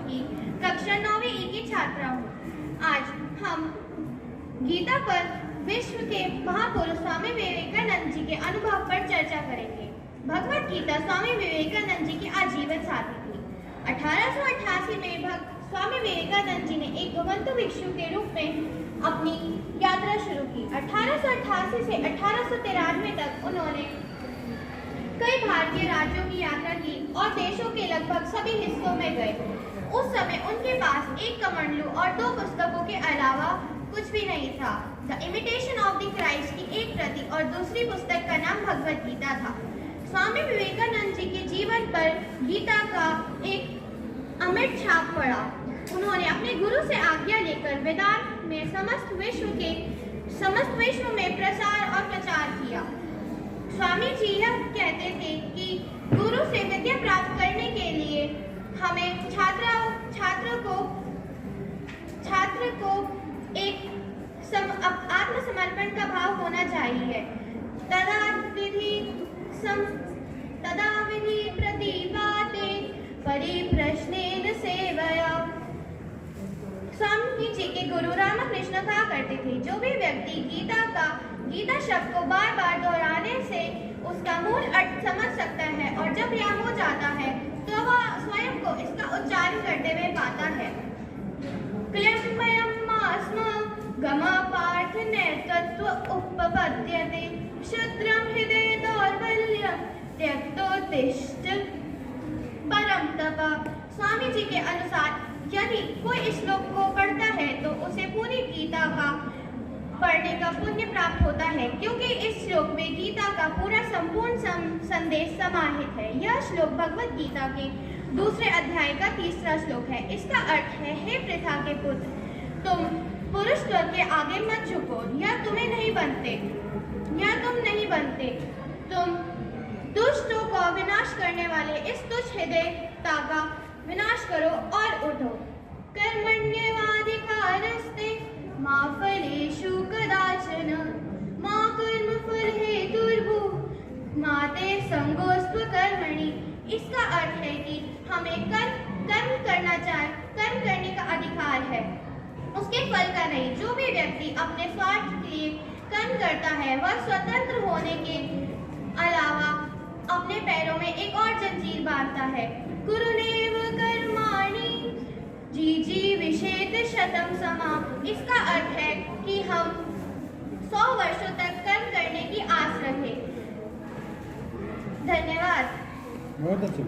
की कक्षा 9वीं ई की छात्रा हूँ। आज हम गीता पर विश्व के महापुरुष स्वामी विवेकानंद जी के अनुभव पर चर्चा करेंगे। भगवत गीता स्वामी विवेकानंद जी की आजीवन साथी थी। 1888 में स्वामी विवेकानंद जी ने एक घुमंतु भिक्षु के रूप में अपनी यात्रा शुरू की। 1888 से 1893 तक उन्होंने कई भारतीय राज्यों की यात्रा की और देशों के लगभग सभी हिस्सों में गए। उस समय उनके पास एक कमंडलू और 2 पुस्तकों के अलावा कुछ भी नहीं था। The imitation of the Christ की एक प्रति और दूसरी पुस्तक का नाम भगवत गीता था। स्वामी विवेकानंद जी के जीवन पर गीता का एक अमिट छाप पड़ा। उन्होंने अपने गुरु से आज्ञा लेकर वेदांत में समस्त विश्व में प्रसार और प्रचार किया। स्वामी जी यह कहते थे कि गुरु से विद्या प्राप्त करने के लिए हमें छात्र को एक आत्मसमर्पण का भाव होना चाहिए। तदा विधि प्रतिपाते परिप्रश्नेन सेवया। स्वामी जी के गुरु रामकृष्ण कहा करते थे, जो भी व्यक्ति गीता शब्द को बार बार दोहराने से उसका मूल अर्थ समझ सकता है और जब यह हो जाता है तो वह स्वयं को इसका उच्चारण करते हुए पाता है। गमा पाठ नैतत्व उपपद्यते क्षुद्रं हृदय दौर्बल्यं त्यक्तोत्तिष्ठ परम तप। स्वामी जी के अनुसार यदि कोई इस श्लोक को पढ़ता है तो उसे पूरी गीता का पढ़ने का पुण्य प्राप्त होता है, क्योंकि इस श्लोक में गीता का पूरा संपूर्ण संदेश समाहित है। यह श्लोक भगवत गीता के 2 अध्याय का 3रा श्लोक है। इसका अर्थ है, हे पृथा के पुत्र, तुम पुरुष स्वर के आगे मत झुको, या तुम नहीं बनते। तुम दुष्टों को विनाश करने वाले इस तुच्छ हृदयता का विनाश करो और उठो। कर्मण्येवाधिकारस्ते मा फलेषु कदाचन मा कर्मफल हेतुर्भुः मा ते संगोऽस्त्व कर्मणि। इसका अर्थ है कि हमें कर्म करने का अधिकार है, उसके फल का नहीं। जो भी व्यक्ति अपने स्वार्थ के लिए कर्म करता है वह स्वतंत्र होने के अलावा अपने पैरों में एक और जंजीर बांधता है। कुरुनेव कर्माणि जीविषेत शतम समा। इसका अर्थ है कि हम 100 वर्षों तक कर्म करने की आस रखें। धन्यवाद। बहुत अच्छा।